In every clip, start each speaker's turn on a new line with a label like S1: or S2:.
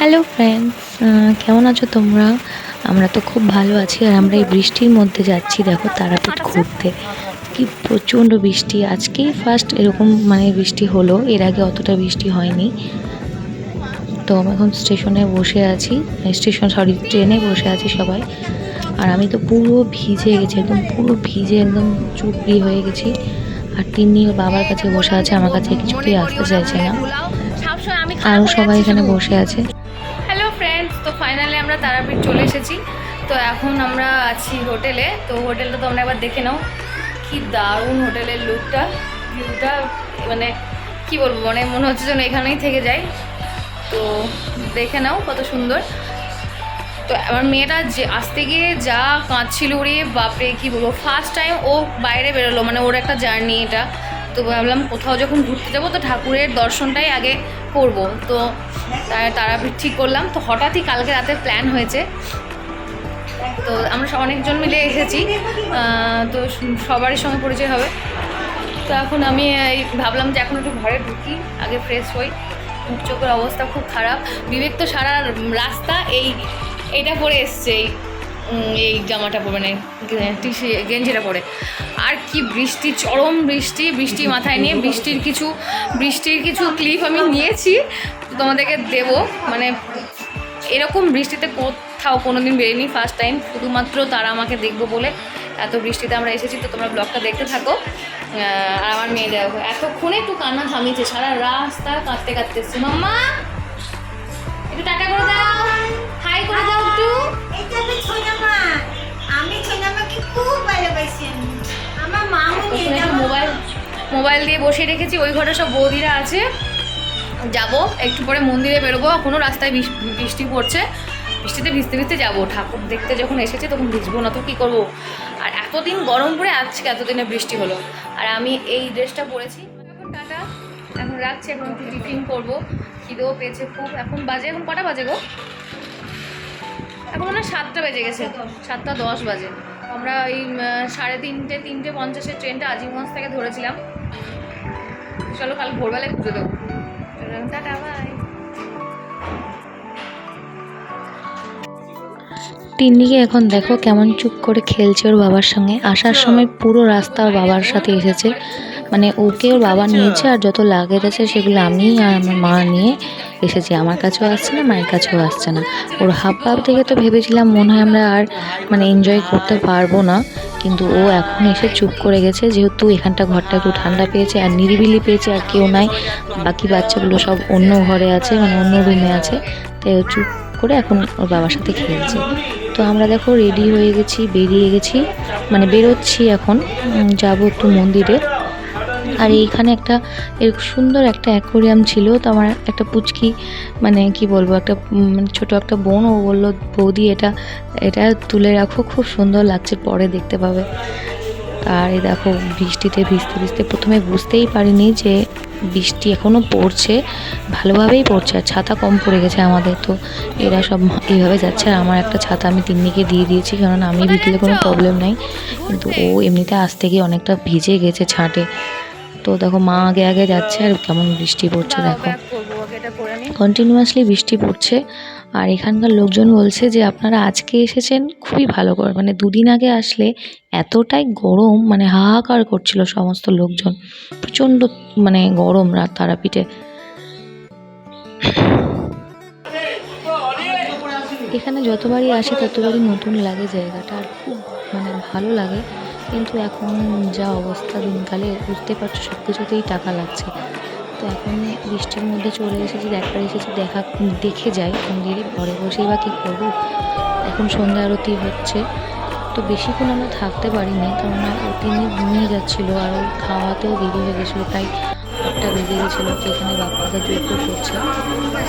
S1: Hello friends, কেমন আছো তোমরা? আমরা তো খুব ভালো আছি। আর আমরা এই বৃষ্টির মধ্যে যাচ্ছি, দেখো তারাপীঠ ঘুরতে। কি প্রচণ্ড বৃষ্টি, আজকেই ফার্স্ট এরকম বৃষ্টি হলো, এর আগে অতটা বৃষ্টি হয়নি। তো আমি এখন স্টেশনে বসে আছি, ট্রেনে বসে আছি সবাই। আর আমি তো পুরো ভিজে গেছি, একদম পুরো ভিজে একদম চুপড়ি হয়ে গেছি। আর তিন্নি ওর বাবার কাছে বসে আছে, আমার কাছে কিছুতেই আসতে চাইছে না। আরও সবাই এখানে বসে আছে।
S2: হ্যালো ফ্রেন্ডস, তো ফাইনালি আমরা তারাপীঠ চলে এসেছি। তো এখন আমরা আছি হোটেলে। তো হোটেলটা তোমরা একবার দেখে নাও, কি দারুণ হোটেলের লুকটা, ভিউটা, কি বলবো, মনে হচ্ছে যেন এখানেই থেকে যাই। তো দেখে নাও কত সুন্দর। তো আমার মেয়েটা যে আসতে গিয়ে যা কাঁদছিল, রে বাপরে কি বলবো, ফার্স্ট টাইম ও বাইরে বেরোলো, ওর একটা জার্নি এটা। তো ভাবলাম কোথাও যখন ঘুরতে যাবো তো ঠাকুরের দর্শনটাই আগে করব। তো তারাপীঠ ঠিক করলাম। তো হঠাৎই কালকে রাতে প্ল্যান হয়েছে, তো আমরা অনেকজন মিলে এসেছি। তো সবারই সঙ্গে পরিচয় হবে। তো এখন আমি ভাবলাম যে এখন একটু ঘরে ঢুকি, আগে ফ্রেশ হই। মুখ চোখের অবস্থা খুব খারাপ। বিবেক তো সারা রাস্তা এইটা পরে এসছে, এই জামাটা পরে, গেঞ্জিটা পরে। আর কি বৃষ্টি, চরম বৃষ্টি মাথায় নিয়ে বৃষ্টির কিছু ক্লিপ আমি নিয়েছি, তো তোমাদেরকে দেবো। এরকম বৃষ্টিতে কোথাও কোনোদিন বেরিনি, ফার্স্ট টাইম। শুধুমাত্র তারা আমাকে দেখবো বলে এত বৃষ্টিতে আমরা এসেছি। তো তোমরা ব্লগটা দেখতে থাকো। আর আমার মেয়ে দেখো এতক্ষণে একটু কান্না থামিয়েছে, সারা রাস্তা কাঁদতে এসছে। মাম্মা একটু টাটা করে দাও, হাই করে দাও একটু। মোবাইল দিয়ে বসিয়ে রেখেছি, ওই ঘরে সব বৌদিরা আছে। যাব একটু পরে মন্দিরে বেরোবো, এখনও রাস্তায় বৃষ্টি পড়ছে। বৃষ্টিতে ভিজতে যাবো, ঠাকুর দেখতে যখন এসেছে তখন ভিজবো না তো কী করবো। আর এতদিন গরম পড়ে আজকে এতদিনে বৃষ্টি হলো, আর আমি এই ড্রেসটা পরেছি। এখন টাটা, এখন রাখছি, এখন একটু টিফিন করবো, খিদেও পেয়েছে খুব। এখন কটা বাজে গো? এখন 7টা বেজে গেছে, 7:10 বাজে। আমরা এই 3:30-3:50 ট্রেনটা আজিমগঞ্জ থেকে ধরেছিলাম। চলো কাল ভোরবেলায় পুজো দেবো। Tata, by.
S1: টিন্নিকে এখন দেখো কেমন চুপ করে খেলছে ওর বাবার সঙ্গে। আসার সময় পুরো রাস্তা ওর বাবার সাথে এসেছে, ওকে ওর বাবা নিয়েছে। আর যত লাগেজ আছে সেগুলো আমি আর আমার মা নিয়ে এসেছি। আমার কাছেও আসছে না, মায়ের কাছেও আসছে না। ওর হাব ভাব থেকে তো ভেবেছিলাম মনে হয় আমরা আর এনজয় করতে পারবো না, কিন্তু ও এখন এসে চুপ করে গেছে। যেহেতু এখানটা ঘরটা একটু ঠান্ডা পেয়েছে আর নিরিবিলি পেয়েছে, আর কেউ নাই, বাকি বাচ্চাগুলো সব অন্য ঘরে আছে, অন্য রুমে আছে, তাই ও চুপ করে এখন ওর বাবার সাথে খেলছে। তো আমরা দেখো রেডি হয়ে গেছি, বেরোচ্ছি এখন, যাবো একটু মন্দিরে। আর এইখানে এর সুন্দর একটা অ্যাকোরিয়াম ছিল। তো আমার একটা পুচকি কি বলবো, একটা ছোট একটা বোন, ও বললো বৌদি এটা তুলে রাখো, খুব সুন্দর লাগছে, পরে দেখতে পাবে। আর এই দেখো বৃষ্টিতে ভিজতে প্রথমে বুঝতেই পারিনি যে বৃষ্টি এখনও পড়ছে, ভালোভাবেই পড়ছে, আর ছাতা কম পড়ে গেছে আমাদের। তো এরা সব এইভাবে যাচ্ছে, আর আমার একটা ছাতা আমি তিন্নিকে দিয়ে দিয়েছি, কারণ আমি ভিজলে কোনো প্রবলেম নাই, কিন্তু ও এমনিতে আসতে গিয়ে অনেকটা ভিজে গেছে ছাঁটে। তো দেখো মা আগে যাচ্ছে, আর কেমন বৃষ্টি পড়ছে দেখো, কন্টিনিউয়াসলি বৃষ্টি পড়ছে। আর এখানকার লোকজন বলছে যে আপনারা আজকে এসেছেন খুবই ভালো করে, 2 দিন আগে আসলে এতটাই গরম, হাহাকার করছিল সমস্ত লোকজন, প্রচণ্ড গরম রাত তারাপীঠে। এখানে যতবারই আসে ততবারই নতুন লাগে জায়গাটা, আর খুব ভালো লাগে। কিন্তু এখন যা অবস্থা দিনকালে, বুঝতে পারছো সব কিছুতেই টাকা লাগছে। তো এখন বৃষ্টির মধ্যে চলে এসেছি, একবার এসেছি দেখে যাই মন্দিরে, ঘরে বসেই বা কী করবো। এখন সন্ধ্যা আরতি হচ্ছে, তো বেশিক্ষণ আমরা থাকতে পারিনি, কারণ তিনি ঘুমিয়ে যাচ্ছিলো, আর ওর খাওয়াতেও দেরি হয়ে গেছিলো, প্রায় 8টা বেজে গেছিলো। তো এখানে বাপ্পাদা যজ্ঞ করছে,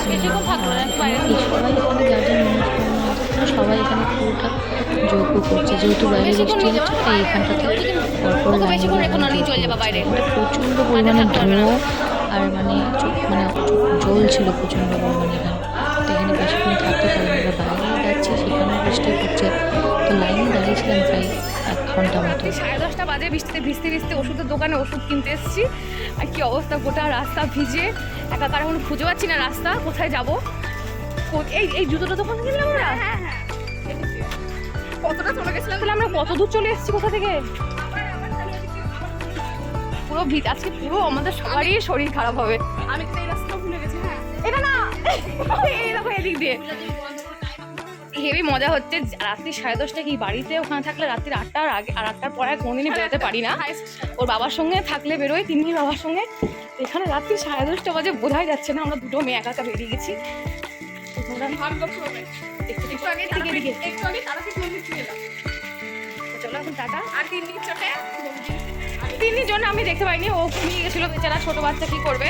S1: সবাই এখানে যার যার মনস্কামনা আছে, সবাই এখানে পুরোটা যজ্ঞ করছে। যেহেতু বাইরে বৃষ্টি হচ্ছে, তাই এখানটাতে পরপর প্রচণ্ড পরিমাণে ধুলো, আর জল ছিল প্রচণ্ড পরিমাণে এখানে। তো এখানে বেশিক্ষণ থাকতে পারিনি, আমরা বাইরে যাচ্ছি, সেখানেও বৃষ্টি পড়ছে। তো লাইনে দাঁড়িয়েছিলাম প্রায় 1 ঘন্টা মতো।
S2: 10:30 বাজে, বৃষ্টিতে ভিজতে ওষুধের দোকানে ওষুধ কিনতে এসেছি। আর কি অবস্থা, গোটা রাস্তা ভিজে একাকার, এখন খুঁজে পাচ্ছি না রাস্তা, কোথায় যাব। এই জুতোটা দোকান গেলাম আমরা।
S3: কতটা চলে গেছিলাম,
S2: তাহলে আমরা কত দূর চলে এসেছি কোথা থেকে? পুরো ভিড় আজকে, পুরো আমাদের সবারই শরীর খারাপ হবে।
S3: আমি তো এই রাস্তা ভুলে গেছি। হ্যাঁ,
S2: এটা না, এই দেখো এদিক দিয়ে হেভি মজা হচ্ছে। রাত্রি 10:30 কি বাড়িতে ওখানে থাকলে রাত্রি 8টার আগে আর 8টার পরে কোনোদিনই বেরোতে পারি না। ওর বাবার সঙ্গে থাকলে বেরোই, তিন্নির বাবার সঙ্গে। এখানে রাত্রি 10:30 বাজে, বোঝাই যাচ্ছে না আমরা দুটো মেয়ে একা একা বেরিয়ে গেছি। চলো এখন টাটা।
S3: আর তিন্নির চোখে
S2: তিন্নির জন্য আমি দেখতে পাইনি, ও ঘুমিয়ে গেছিলো বেচারা, ছোট বাচ্চা কি করবে,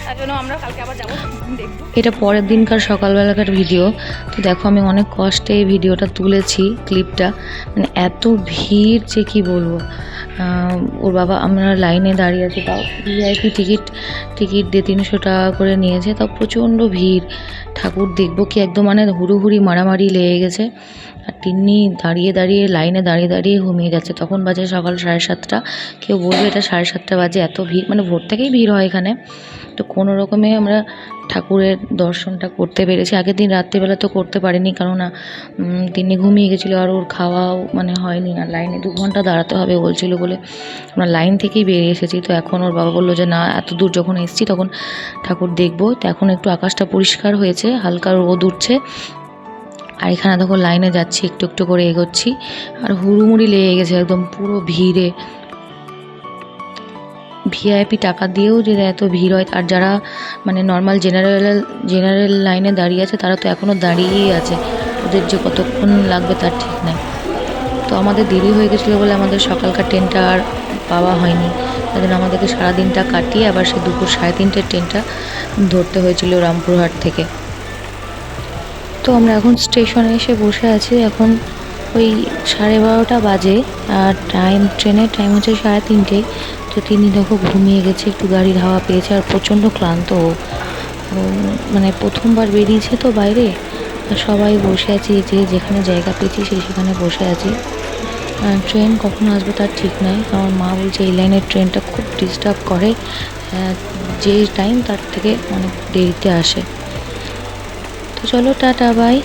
S2: তার জন্য আমরা কালকে আবার যাবো, দেখবো।
S1: এটা পরের দিনকার সকালবেলাকার ভিডিও। তো দেখো আমি অনেক কষ্টে এই ভিডিওটা তুলেছি, ক্লিপটা। মানে এত ভিড় যে কি বলবো। ওর বাবা, আমরা লাইনে দাঁড়িয়ে আছি, তাও ভিআইপি টিকিট দিয়ে 300 টাকা করে নিয়েছে, তাও প্রচণ্ড ভিড়। ঠাকুর দেখবো কি একদম মানে হুড়োহুড়ি মারামারি লেগে গেছে। আর তিন্নি দাঁড়িয়ে লাইনে দাঁড়িয়ে ঘুমিয়ে যাচ্ছে। তখন বাজে সকাল 7:30। কেউ বলবে এটা 7:30 বাজে, এত ভিড়, মানে ভোর থেকেই ভিড় হয় এখানে। তো কোনো রকমে আমরা ঠাকুরের দর্শনটা করতে পেরেছি। আগের দিন রাত্রিবেলা তো করতে পারিনি, কেননা তিনি ঘুমিয়ে গেছিলো আর ওর খাওয়াও মানে হয়নি। আর লাইনে 2 ঘন্টা দাঁড়াতে হবে বলছিল বলে আমরা লাইন থেকেই বেরিয়ে এসেছি। তো এখন ওর বাবা বললো যে না, এত দূর যখন এসেছি তখন ঠাকুর দেখবো। তো এখন একটু আকাশটা পরিষ্কার হয়েছে, হালকা রোদ উঠছে। আর এখানে দেখো লাইনে যাচ্ছি, একটু একটু করে এগোচ্ছি। আর হুড়োমুড়ি লেগে গেছে একদম পুরো ভিড়ে। ভিআইপি টাকা দিয়েও যে এত ভিড় হয়, আর যারা মানে নর্মাল জেনারেল লাইনে দাঁড়িয়ে আছে তারা তো এখনও দাঁড়িয়েই আছে, ওদের যে কতক্ষণ লাগবে তার ঠিক নাই। তো আমাদের দেরি হয়ে গেছিলো বলে আমাদের সকালকার ট্রেনটা আর পাওয়া হয়নি, তাই জন্য আমাদেরকে সারাদিনটা কাটিয়ে আবার সে দুপুর 3:30 ট্রেনটা ধরতে হয়েছিল রামপুরহাট থেকে। তো আমরা এখন স্টেশনে এসে বসে আছি। এখন ওই 12:30 বাজে, আর ট্রেনের টাইম হচ্ছে 3:30। তো তিনি দেখো ঘুমিয়ে গেছে, একটু গাড়ির হাওয়া পেয়েছে আর প্রচণ্ড ক্লান্ত ও। মানে প্রথমবার বেরিয়েছে তো বাইরে, সবাই বসে আছি, যে যেখানে জায়গা পেয়েছি সেখানে বসে আছি। ট্রেন কখন আসবে তার ঠিক নাই। আমার মা বলছে এই লাইনের ট্রেনটা খুব ডিস্টার্ব করে, যে টাইম তার থেকে অনেক দেরিতে আসে। তো চলো টাটা বাই।